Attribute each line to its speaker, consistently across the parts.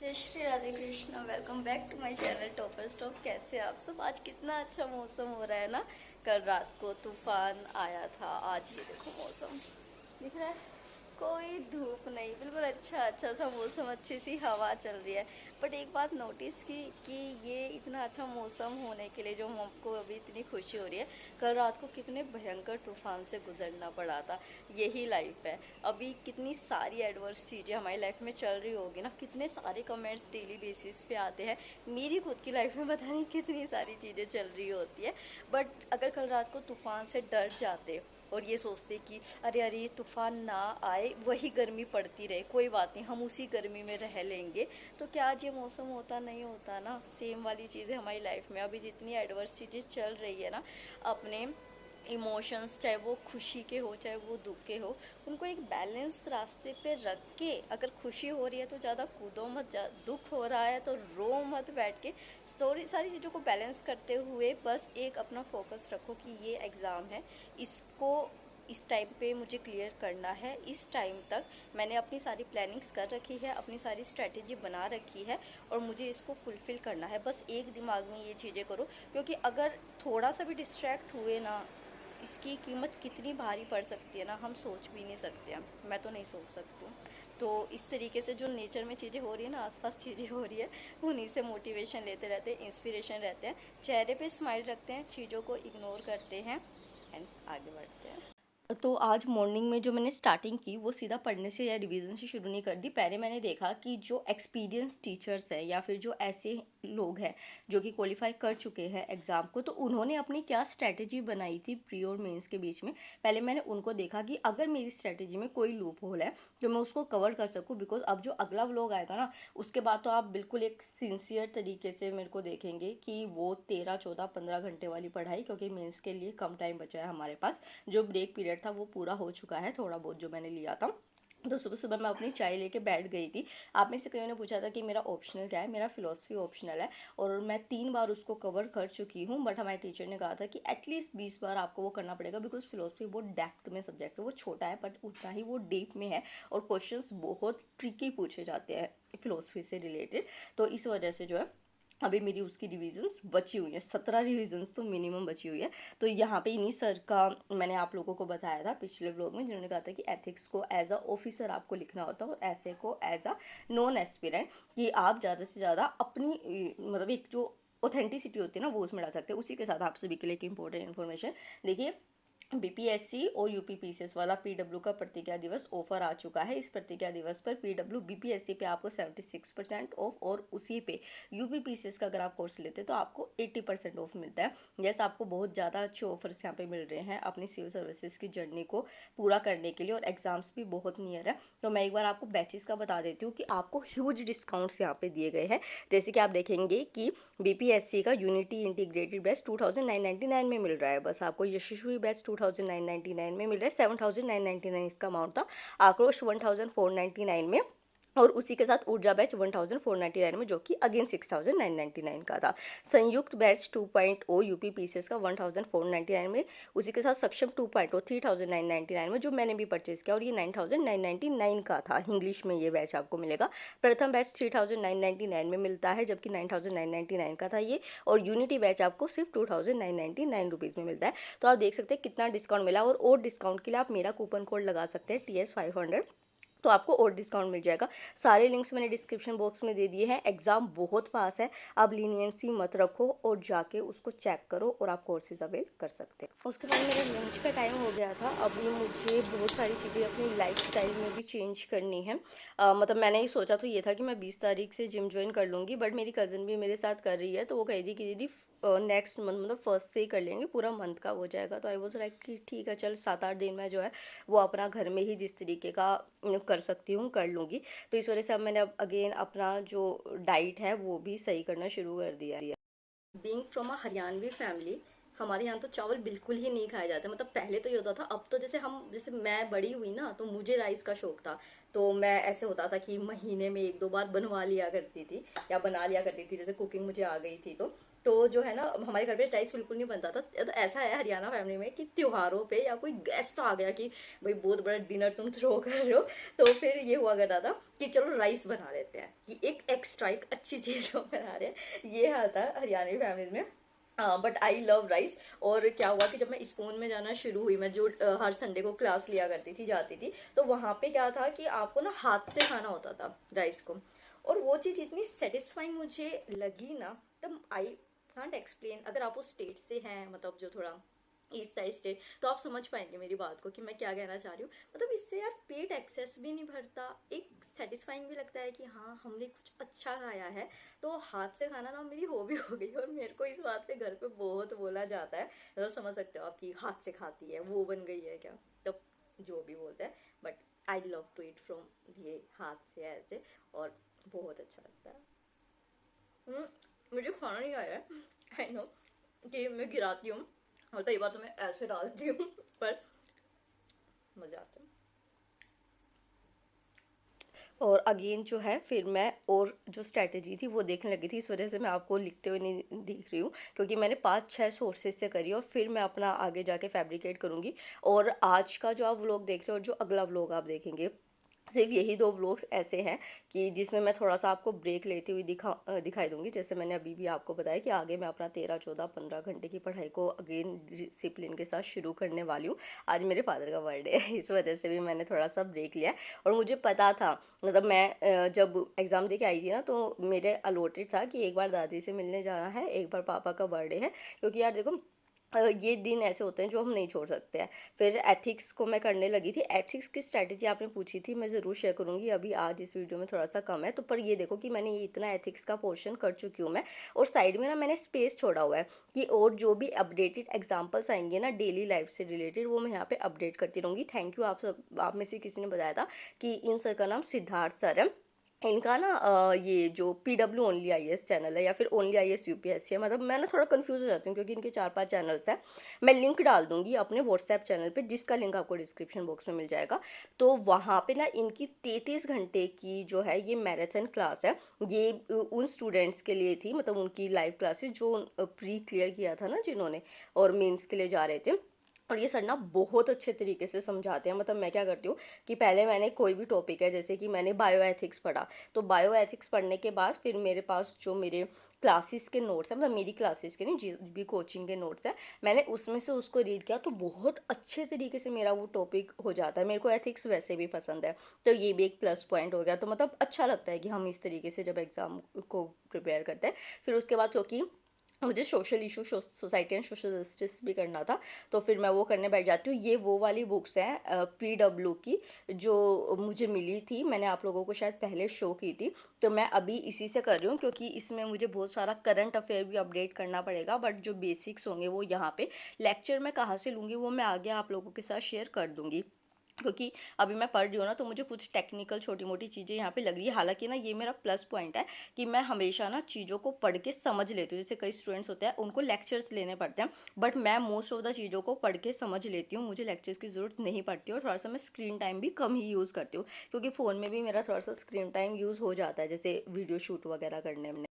Speaker 1: जय Shri Radhe Krishna. Welcome back to my channel topper stop. कैसे आप सब? आज कितना अच्छा मौसम हो रहा है ना। कल रात को तूफान आया था, आज ये देखो मौसम दिख रहा है, कोई धूप नहीं, बिल्कुल अच्छा अच्छा सा मौसम, अच्छी सी हवा चल रही है। बट एक बात नोटिस की कि ये इतना अच्छा मौसम होने के लिए जो हमको अभी इतनी खुशी हो रही है, कल रात को कितने भयंकर तूफान से गुजरना पड़ा था। यही लाइफ है। अभी कितनी सारी एडवर्स चीज़ें हमारी लाइफ में चल रही होगी ना, कितने सारे कमेंट्स डेली बेसिस पे आते हैं। मेरी खुद की लाइफ में पता नहीं कितनी सारी चीज़ें चल रही होती है। बट अगर कल रात को तूफान से डर जाते और ये सोचते कि अरे अरे ये तूफान ना आए, वही गर्मी पड़ती रहे, कोई बात नहीं, हम उसी गर्मी में रह लेंगे, तो क्या आज ये मौसम होता? नहीं होता ना। सेम वाली चीज़ें हमारी लाइफ में अभी जितनी एडवर्स चीज़ें चल रही है ना, अपने इमोशंस, चाहे वो खुशी के हो चाहे वो दुख के हो, उनको एक बैलेंस रास्ते पे रख के, अगर खुशी हो रही है तो ज़्यादा कूदो मत, दुख हो रहा है तो रो मत बैठ के, सारी चीज़ों को बैलेंस करते हुए बस एक अपना फोकस रखो कि ये एग्ज़ाम है, इसको इस टाइम पे मुझे क्लियर करना है। इस टाइम तक मैंने अपनी सारी प्लानिंग्स कर रखी है, अपनी सारी स्ट्रेटेजी बना रखी है और मुझे इसको फुलफ़िल करना है। बस एक दिमाग में ये चीज़ें करो, क्योंकि अगर थोड़ा सा भी डिस्ट्रैक्ट हुए ना, इसकी कीमत कितनी भारी पड़ सकती है ना, हम सोच भी नहीं सकते हैं। मैं तो नहीं सोच सकती हूँ। तो इस तरीके से जो नेचर में चीज़ें हो रही है ना, आसपास चीज़ें हो रही है, उन्हीं से मोटिवेशन लेते रहते हैं, इंस्पिरेशन रहते हैं, चेहरे पे स्माइल रखते हैं, चीज़ों को इग्नोर करते हैं एंड आगे बढ़ते हैं। तो आज मॉर्निंग में जो मैंने स्टार्टिंग की वो सीधा पढ़ने से या रिवीजन से शुरू नहीं कर दी। पहले मैंने देखा कि जो एक्सपीरियंस टीचर्स हैं या फिर जो ऐसे लोग हैं जो कि क्वालिफाई कर चुके हैं एग्ज़ाम को, तो उन्होंने अपनी क्या स्ट्रैटेजी बनाई थी प्री और मेंस के बीच में। पहले मैंने उनको देखा कि अगर मेरी स्ट्रैटेजी में कोई लूप होल है तो मैं उसको कवर कर सकूँ, बिकॉज अब जो अगला व्लॉग आएगा ना, उसके बाद तो आप बिल्कुल एक सिंसियर तरीके से मेरे को देखेंगे कि वो 13 14 15 घंटे वाली पढ़ाई, क्योंकि मेंस के लिए कम टाइम बचा है हमारे पास, जो ब्रेक पीरियड था वो पूरा हो चुका है, थोड़ा बहुत जो मैंने लिया था। तो सुबह सुबह मैं अपनी चाय लेके बैठ गई थी। आप में से कईयों ने पूछा था कि मेरा ऑप्शनल क्या है। मेरा फिलोसफी ऑप्शनल है और मैं 3 बार उसको कवर कर चुकी हूँ, बट हमारे टीचर ने कहा था कि एटलीस्ट 20 बार आपको वो करना पड़ेगा, बिकॉज फिलोसफी बहुत डेप्थ में सब्जेक्ट है, वो छोटा है बट उतना ही वो डीप में है और क्वेश्चंस बहुत ट्रिकी पूछे जाते हैं फिलोसफी से रिलेटेड। तो इस वजह से जो है अभी मेरी उसकी रिविजन्स बची हुई है, 17 रिविजन्स तो मिनिमम बची हुई है। तो यहाँ पे इन्हीं सर का मैंने आप लोगों को बताया था पिछले व्लॉग में, जिन्होंने कहा था कि एथिक्स को एज अ ऑफिसर आपको लिखना होता है और ऐसे को एज अ नॉन एस्पिरेंट, कि आप ज़्यादा से ज़्यादा अपनी मतलब एक जो ऑथेंटिसिटी होती है ना वो उसमें डाल सकते हैं। उसी के साथ आप सभी के लिए एक इंपॉर्टेंट इन्फॉर्मेशन देखिए, बीपीएससी और यूपीपीसीएस वाला पीडब्ल्यू का प्रतिज्ञा दिवस ऑफर आ चुका है। इस प्रतिज्ञा दिवस पर पीडब्ल्यू बीपीएससी पे आपको 76% ऑफ और उसी पे यूपीपीसीएस का अगर आप कोर्स लेते हैं तो आपको 80% ऑफ मिलता है। जैसे आपको बहुत ज़्यादा अच्छे ऑफर्स यहाँ पे मिल रहे हैं अपनी सिविल सर्विसेज की जर्नी को पूरा करने के लिए, और एग्जाम्स भी बहुत नियर है। तो मैं एक बार आपको बैचेस का बता देती हूँ कि आपको ह्यूज डिस्काउंट्स यहाँ पे दिए गए हैं। जैसे कि आप देखेंगे कि बीपीएससी का यूनिटी इंटीग्रेटेड बैच 2999 में मिल रहा है। बस आपको यशस्वी बैच 2999 में मिल रहा है। 7999 इसका अमाउंट था। आक्रोश 1499 में, और उसी के साथ ऊर्जा बैच 1499 में, जो कि अगेन 6999 का था। संयुक्त बैच 2.0 यूपी पीसीएस का 1499 में, उसी के साथ सक्षम 2.0 3999 में, जो मैंने भी परचेज किया, और ये 9999 का था। इंग्लिश में ये बैच आपको मिलेगा। प्रथम बैच 3999 में मिलता है, जबकि 9999 का था ये, और यूनिटी बैच आपको सिर्फ 2999 रुपीज़ में मिलता है। तो आप देख सकते हैं कितना डिस्काउंट मिला, और डिस्काउंट के लिए आप मेरा कूपन कोड लगा सकते हैं TS500, तो आपको और डिस्काउंट मिल जाएगा। सारे लिंक्स मैंने डिस्क्रिप्शन बॉक्स में दे दिए हैं। एग्ज़ाम बहुत पास है, अब लीनियंसी मत रखो और जाके उसको चेक करो और आप कोर्सेज अवेल कर सकते हैं। उसके बाद मेरा लंच का टाइम हो गया था। अभी मुझे बहुत सारी चीज़ें अपनी लाइफस्टाइल में भी चेंज करनी है। मतलब मैंने ही सोचा तो ये था कि मैं 20 तारीख से जिम ज्वाइन कर लूँगी, बट मेरी कज़न भी मेरे साथ कर रही है, तो वो कह रही कि दीदी नेक्स्ट मंथ मतलब फर्स्ट से ही कर लेंगे, पूरा मंथ का हो जाएगा। तो आई वॉज लाइक कि ठीक है चल, 7 8 दिन में जो है वो अपना घर में ही जिस तरीके का कर सकती हूँ कर लूँगी। तो इस वजह से अब मैंने अब अगेन अपना जो डाइट है वो भी सही करना शुरू कर दिया है। Being from a Haryanvi family, हमारे यहाँ तो चावल बिल्कुल ही नहीं खाया जाता। मतलब पहले तो ये होता था, अब तो जैसे मैं बड़ी हुई ना तो मुझे राइस का शौक था। तो मैं ऐसे होता था कि महीने में एक दो बार बनवा लिया करती थी या बना लिया करती थी, जैसे कुकिंग मुझे आ गई थी तो जो है ना, हमारे घर पे राइस बिल्कुल नहीं बनता था। तो ऐसा है हरियाणा फैमिली में कि त्योहारों पे या कोई गेस्ट आ गया कि भाई बहुत बड़ा डिनर तुम थ्रो कर रहे हो, तो फिर ये हुआ करता था कि चलो राइस बना लेते हैं, कि एक एक्स्ट्रा एक अच्छी चीज हम बना रहे हैं। ये आता है हरियाणवी फैमिलीज में। But I love rice. और क्या हुआ कि जब मैं स्कूल में जाना शुरू हुई, मैं जो हर संडे को क्लास लिया करती थी, जाती थी, तो वहां पे क्या था कि आपको ना हाथ से खाना होता था राइस को। और वो चीज इतनी सेटिस्फाइंग मुझे लगी ना, तब आई कांट एक्सप्लेन। अगर आप उस स्टेट से हैं, मतलब जो थोड़ा ईस्ट साइड स्टेट, तो आप समझ पाएंगे मेरी बात को कि मैं क्या कहना चाह रही हूँ। मतलब इससे यार पेट एक्सेस भी नहीं भरता, एक सेटिस्फाइंग भी लगता है कि हाँ हमने कुछ अच्छा खाया है। तो हाथ से खाना ना मेरी हॉबी हो गई, और मेरे को इस बात पे घर पे बहुत बोला जाता है। तो समझ सकते हो आप कि हाथ से खाती है, वो बन गई है क्या, तो जो भी बोलते हैं। But I love to eat from ये हाथ से ऐसे, और बहुत अच्छा लगता है। मुझे खाना नहीं आया है, आई नो कि मैं गिराती हूँ, और कई बार तो मैं ऐसे डालती हूँ पर मजा आता है। और अगेन जो है फिर मैं और जो स्ट्रैटेजी थी वो देखने लगी थी, इस वजह से मैं आपको लिखते हुए नहीं दिख रही हूँ, क्योंकि मैंने 5-6 सोर्सेज से करी और फिर मैं अपना आगे जाके फैब्रिकेट करूँगी। और आज का जो आप व्लॉग देख रहे हो और जो अगला व्लॉग आप देखेंगे, सिर्फ यही दो व्लॉग्स ऐसे हैं कि जिसमें मैं थोड़ा सा आपको ब्रेक लेती हुई दिखाई दूंगी। जैसे मैंने अभी भी आपको बताया कि आगे मैं अपना 13-14-15 घंटे की पढ़ाई को अगेन डिसिप्लिन के साथ शुरू करने वाली हूँ। आज मेरे फादर का बर्थडे है, इस वजह से भी मैंने थोड़ा सा ब्रेक लिया है। और मुझे पता था, मतलब मैं जब एग्ज़ाम दे के आई थी ना, तो मेरे अलॉटेड था कि एक बार दादी से मिलने जाना है, एक बार पापा का बर्थडे है, क्योंकि यार देखो ये दिन ऐसे होते हैं जो हम नहीं छोड़ सकते हैं। फिर एथिक्स को मैं करने लगी थी। एथिक्स की स्ट्रैटेजी आपने पूछी थी, मैं ज़रूर शेयर करूँगी, अभी आज इस वीडियो में थोड़ा सा कम है तो। पर ये देखो कि मैंने ये इतना एथिक्स का पोर्शन कर चुकी हूँ मैं। और साइड में ना मैंने स्पेस छोड़ा हुआ है कि और जो भी अपडेटेड एग्जाम्पल्स आएंगे ना डेली लाइफ से रिलेटेड, वो मैं यहाँ पे अपडेट करती रहूँगी। थैंक यू, आप में से किसी ने बताया था कि इन सर का नाम सिद्धार्थ सर है। इनका ना ये जो PW ओनली IAS चैनल है या फिर ओनली IAS UPSC है, मतलब मैं ना थोड़ा कंफ्यूज हो जाती हूँ क्योंकि इनके 4-5 चैनल्स हैं। मैं लिंक डाल दूंगी अपने व्हाट्सएप चैनल पे, जिसका लिंक आपको डिस्क्रिप्शन बॉक्स में मिल जाएगा। तो वहाँ पे ना इनकी 33 घंटे की जो है ये मैराथन क्लास है। ये उन स्टूडेंट्स के लिए थी, मतलब उनकी लाइव क्लासेस जो प्री क्लियर किया था ना जिन्होंने, और मेंस के लिए जा रहे थे। और ये सर ना बहुत अच्छे तरीके से समझाते हैं। मतलब मैं क्या करती हूँ कि पहले मैंने कोई भी टॉपिक है, जैसे कि मैंने बायो एथिक्स पढ़ा, तो बायो एथिक्स पढ़ने के बाद फिर मेरे पास जो मेरे क्लासेस के नोट्स हैं, मतलब मेरी क्लासेस के नहीं, जिस भी कोचिंग के नोट्स हैं, मैंने उसमें से उसको रीड किया, तो बहुत अच्छे तरीके से मेरा वो टॉपिक हो जाता है। मेरे को एथिक्स वैसे भी पसंद है, तो ये भी एक प्लस पॉइंट हो गया। तो मतलब अच्छा लगता है कि हम इस तरीके से जब एग्ज़ाम को प्रिपेयर करते हैं। फिर उसके बाद क्योंकि मुझे social issue, society and social justice भी करना था, तो फिर मैं वो करने बैठ जाती हूँ। ये वो वाली बुक्स हैं PW की, जो मुझे मिली थी, मैंने आप लोगों को शायद पहले शो की थी। तो मैं अभी इसी से कर रही हूँ, क्योंकि इसमें मुझे बहुत सारा करंट अफेयर भी अपडेट करना पड़ेगा, बट जो बेसिक्स होंगे वो यहाँ पे लेक्चर में कहाँ से लूँगी वो मैं आगे आप लोगों के साथ शेयर कर दूँगी। क्योंकि अभी मैं पढ़ रही हूँ ना, तो मुझे कुछ टेक्निकल छोटी मोटी चीज़ें यहाँ पे लग रही है। हालांकि ना ये मेरा प्लस पॉइंट है कि मैं हमेशा ना चीज़ों को पढ़ के समझ लेती हूँ। जैसे कई स्टूडेंट्स होते हैं उनको लेक्चर्स लेने पड़ते हैं, बट मैं मोस्ट ऑफ द चीज़ों को पढ़ के समझ लेती हूँ, मुझे लेक्चर्स की ज़रूरत नहीं पड़ती। और थोड़ा सा मैं स्क्रीन टाइम भी कम ही यूज़ करती हूँ, क्योंकि फ़ोन में भी मेरा थोड़ा सा स्क्रीन टाइम यूज़ हो जाता है, जैसे वीडियो शूट वगैरह करने में।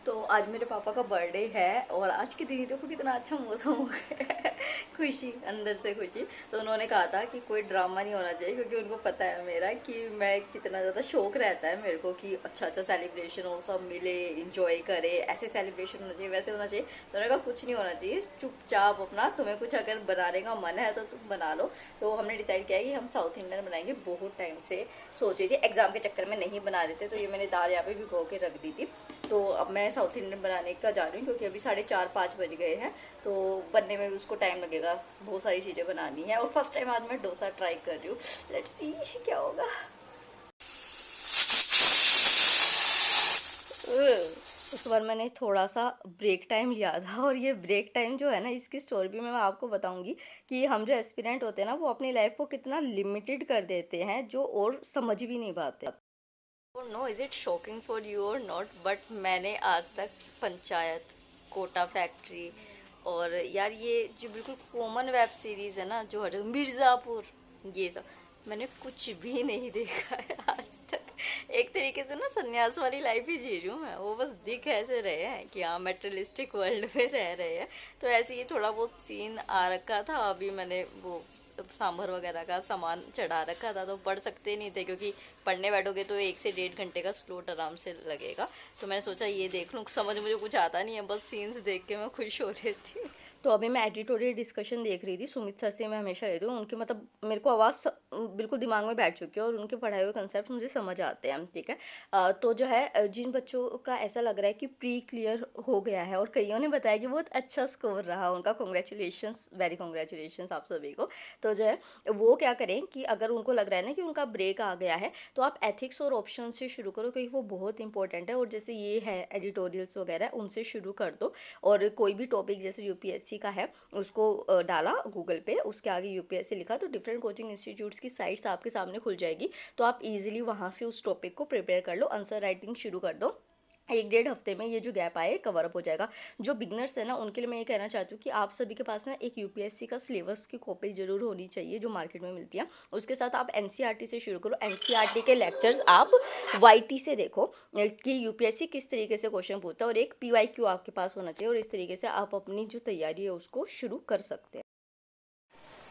Speaker 1: तो आज मेरे पापा का बर्थडे है, और आज के दिन देखो कितना अच्छा मौसम हो गया है। खुशी, अंदर से खुशी। तो उन्होंने कहा था कि कोई ड्रामा नहीं होना चाहिए, क्योंकि उनको पता है मेरा कि मैं कितना ज़्यादा शौक रहता है मेरे को कि अच्छा सेलिब्रेशन हो, सब मिले, इंजॉय करे, ऐसे सेलिब्रेशन होना चाहिए, वैसे होना चाहिए। तो उन्होंने कहा कुछ नहीं होना चाहिए, चुपचाप अपना, तुम्हें कुछ अगर बनाने का मन है तो तुम बना लो। तो हमने डिसाइड किया कि हम साउथ इंडियन बनाएंगे। बहुत टाइम से सोच रही थी, एग्जाम के चक्कर में नहीं बना रहे थे, तो ये मैंने दाल यहाँ पे भिगो के रख दी थी। तो अब मैं साउथ इंडियन बनाने का जा रही हूँ, क्योंकि अभी 4:30-5 बज गए हैं, तो बनने में भी उसको टाइम लगेगा, बहुत सारी चीज़ें बनानी है। और फर्स्ट टाइम आज मैं डोसा ट्राई कर रही हूँ, लेट्स सी क्या होगा। उस बार मैंने थोड़ा सा ब्रेक टाइम लिया था, और ये ब्रेक टाइम जो है ना, इसकी स्टोरी भी मैं आपको बताऊंगी कि हम जो एस्पिरेंट होते हैं ना, वो अपनी लाइफ को कितना लिमिटेड कर देते हैं, जो और समझ भी नहीं पाते। No is it shocking for you और नॉट, बट मैंने आज तक पंचायत, कोटा फैक्ट्री और यार ये जो बिल्कुल कॉमन वेब सीरीज है ना, जो हर मिर्ज़ापुर, ये सब मैंने कुछ भी नहीं देखा है आज तक। एक तरीके से ना संन्यास वाली लाइफ ही जी रही हूँ मैं। वो बस दिख ऐसे रहे हैं कि हाँ मेटेरियलिस्टिक वर्ल्ड में रह रहे हैं, तो ऐसे ही थोड़ा बहुत सीन आ रखा था। अभी मैंने वो सांभर वगैरह का सामान चढ़ा रखा था, तो पढ़ सकते नहीं थे क्योंकि पढ़ने बैठोगे तो 1 से 1.5 घंटे का स्लॉट आराम से लगेगा। तो मैंने सोचा ये देख लूँ, समझ मुझे कुछ आता नहीं है, बस सीन्स देख के मैं खुश हो रही थी। तो अभी मैं एडिटोरियल डिस्कशन देख रही थी, सुमित सर से मैं हमेशा लेती हूँ उनके, मतलब मेरे को आवाज़ बिल्कुल दिमाग में बैठ चुकी है और उनके पढ़ाए हुए कंसेप्ट मुझे समझ आते हैं, ठीक है। तो जो है जिन बच्चों का ऐसा लग रहा है कि प्री क्लियर हो गया है और कईयों ने बताया कि बहुत अच्छा स्कोर रहा उनका, कॉन्ग्रेचुलेशंस, वेरी कॉन्ग्रेचुलेशंस आप सभी को। तो जो है वो क्या करें कि अगर उनको लग रहा है ना कि उनका ब्रेक आ गया है, तो आप एथिक्स और ऑप्शन से शुरू करो क्योंकि वो बहुत इंपॉर्टेंट है। और जैसे ये है एडिटोरियल्स वगैरह, उनसे शुरू कर दो। और कोई भी टॉपिक जैसे यूपीएससी का है उसको डाला गूगल पे, उसके आगे यूपीएससी लिखा, तो डिफरेंट कोचिंग इंस्टीट्यूट्स की साइट्स आपके सामने खुल जाएगी। तो आप इजीली वहाँ से उस टॉपिक को प्रिपेयर कर लो, आंसर राइटिंग शुरू कर दो। 1 डेढ़ हफ्ते में ये जो गैप आए कवर अप हो जाएगा। जो बिगनर्स है ना उनके लिए मैं ये कहना चाहती हूँ कि आप सभी के पास ना एक यूपीएससी का सिलेबस की कॉपी जरूर होनी चाहिए जो मार्केट में मिलती है। उसके साथ आप एनसीईआरटी से शुरू करो, एनसीईआरटी के लेक्चर्स आप वाईटी से देखो कि यूपीएससी किस तरीके से क्वेश्चन पूछता है, और एक पीवाईक्यू आपके पास होना चाहिए, और इस तरीके से आप अपनी जो तैयारी है उसको शुरू कर सकते हैं।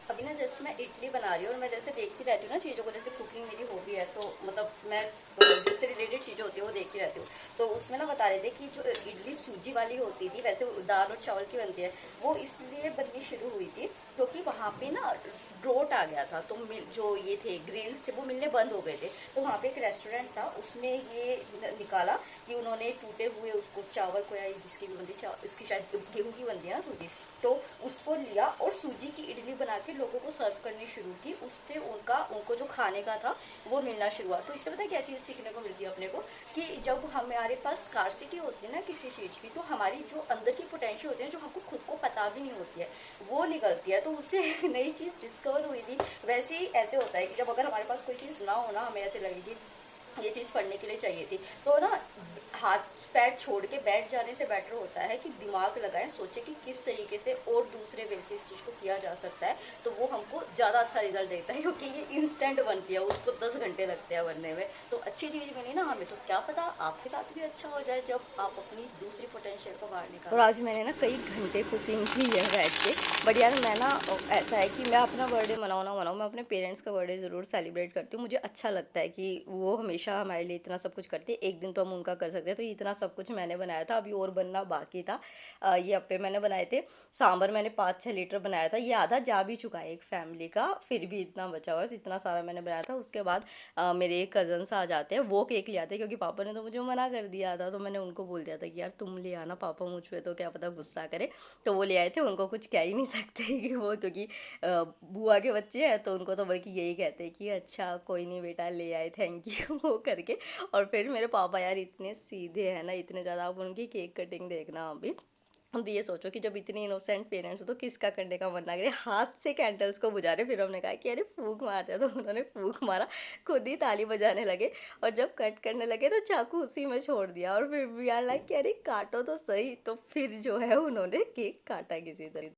Speaker 1: अभी ना जस्ट मैं इडली बना रही हूँ और मैं जैसे देखती रहती हूँ ना चीज़ों को, जैसे कुकिंग मेरी हॉबी है, तो मतलब मैं जिससे रिलेटेड चीज़ें होती है वो देखती रहती हूँ। तो उसमें ना बता रहे थे कि जो इडली सूजी वाली होती थी, वैसे दाल और चावल की बनती है, वो इसलिए बननी शुरू हुई थी क्योंकि वहाँ पे ना ड्रोट आ गया था, तो जो ये थे ग्रेन्स थे वो मिलने बंद हो गए थे। तो वहाँ पे एक रेस्टोरेंट था, उसने ये निकाला कि उन्होंने टूटे हुए उसको चावल को, या जिसकी भी बनती, इसकी शायद गेहूँ की बनती है ना सूजी, तो उसको लिया और सूजी की इडली बना के लोगों को सर्व करनी शुरू की। उससे उनको जो खाने का था वो मिलना शुरू हुआ। तो इससे पता है क्या चीज़ सीखने को मिलती है अपने को, कि जब हमारे पास स्कार्सिटी होती है ना किसी चीज़ की, तो हमारी जो अंदर की पोटेंशियल होती है, जो हमको खुद को पता भी नहीं होती है, वो निकलती है। तो उससे एक नई चीज़ डिस्कवर हुई थी। वैसे ही ऐसे होता है कि जब अगर हमारे पास कोई चीज़ ना हो ना, हमें ऐसे लगेगी ये चीज़ पढ़ने के लिए चाहिए थी, तो ना हाथ पैर छोड़ के बैठ जाने से बेटर होता है कि दिमाग लगाएं, सोचे कि किस तरीके से और दूसरे वे से इस चीज़ को किया जा सकता है, तो वो हमको ज़्यादा अच्छा रिजल्ट देता है। क्योंकि ये इंस्टेंट बनती है, उसको 10 घंटे लगते हैं बनने में। तो अच्छी चीज़ मिली ना हमें, तो क्या पता आपके साथ भी अच्छा हो जाए जब आप अपनी दूसरी पोटेंशियल को बाहर निकालो। और आज मैंने ना कई घंटे कुकिंग की है बैठ के। बट यार मैं ना ऐसा है कि मैं अपना बर्थडे मनाऊँ ना मनाऊँ, मैं अपने पेरेंट्स का बर्थडे ज़रूर सेलिब्रेट करती हूँ। मुझे अच्छा लगता है कि वो हमेशा हमारे लिए इतना सब कुछ करते हैं, एक दिन तो हम उनका कर सकते हैं। तो इतना सब कुछ मैंने बनाया था, अभी और बनना बाकी था। ये अप्पे मैंने बनाए थे, सांभर मैंने 5-6 लीटर बनाया था, ये आधा जा भी चुका है एक फैमिली का, फिर भी इतना बचा हुआ है, तो इतना सारा मैंने बनाया था। उसके बाद मेरे कज़न्स आ जाते हैं, वो केक ले आते हैं क्योंकि पापा ने तो मुझे मना कर दिया था, तो मैंने उनको बोल दिया था कि यार तुम ले आना, पापा मुझ पे तो क्या पता गुस्सा करे। तो वो ले आए थे, उनको कुछ कह ही नहीं सकते कि वो, क्योंकि बुआ के बच्चे हैं, तो उनको तो बल्कि यही कहते हैं कि अच्छा कोई नहीं बेटा ले आए, थैंक यू वो करके। और फिर मेरे पापा यार इतने सीधे हैं ना, इतने ज़्यादा, आप उनकी केक कटिंग देखना अभी। हम तो ये सोचो कि जब इतने इनोसेंट पेरेंट्स हो तो किसका करने का मन ना करे, हाथ से कैंडल्स को बुझा रहे। फिर हमने कहा कि अरे फूंक मारते हैं, तो उन्होंने फूंक मारा, खुद ही ताली बजाने लगे। और जब कट करने लगे तो चाकू उसी में छोड़ दिया, और फिर वी आर लाइक कि अरे काटो तो सही। तो फिर जो है उन्होंने केक काटा किसी तरह।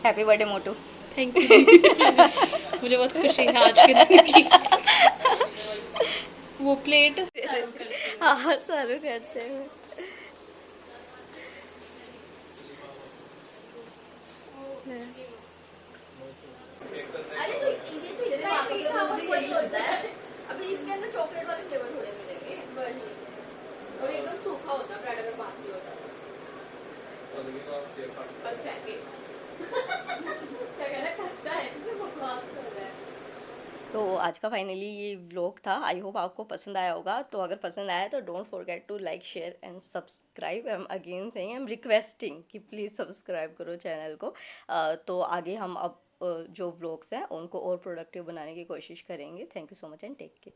Speaker 1: Happy birthday Motu.
Speaker 2: Thank you मुझे बहुत खुशी है आज के दिन की। वो प्लेट
Speaker 1: हाँ सर्व करते हैं। अरे तो ये तो इतना ही मीठा वही होता है। अभी इसके अंदर चॉकलेट वाले फ्लेवर थोड़े मिलेंगे,
Speaker 2: और एकदम सूखा होता है, ब्रेड अगर बासी होता है।
Speaker 1: अच्छा
Speaker 2: क्या कहना खट्टा है क्योंकि बकवास कर रहा है।
Speaker 1: तो आज का फाइनली ये व्लॉग था, आई होप आपको पसंद आया होगा। तो अगर पसंद आया तो don't forget to like share and subscribe. I am again saying, I am requesting कि प्लीज़ सब्सक्राइब करो चैनल को। तो आगे हम अब जो व्लॉग्स हैं उनको और प्रोडक्टिव बनाने की कोशिश करेंगे। Thank you so much and take care.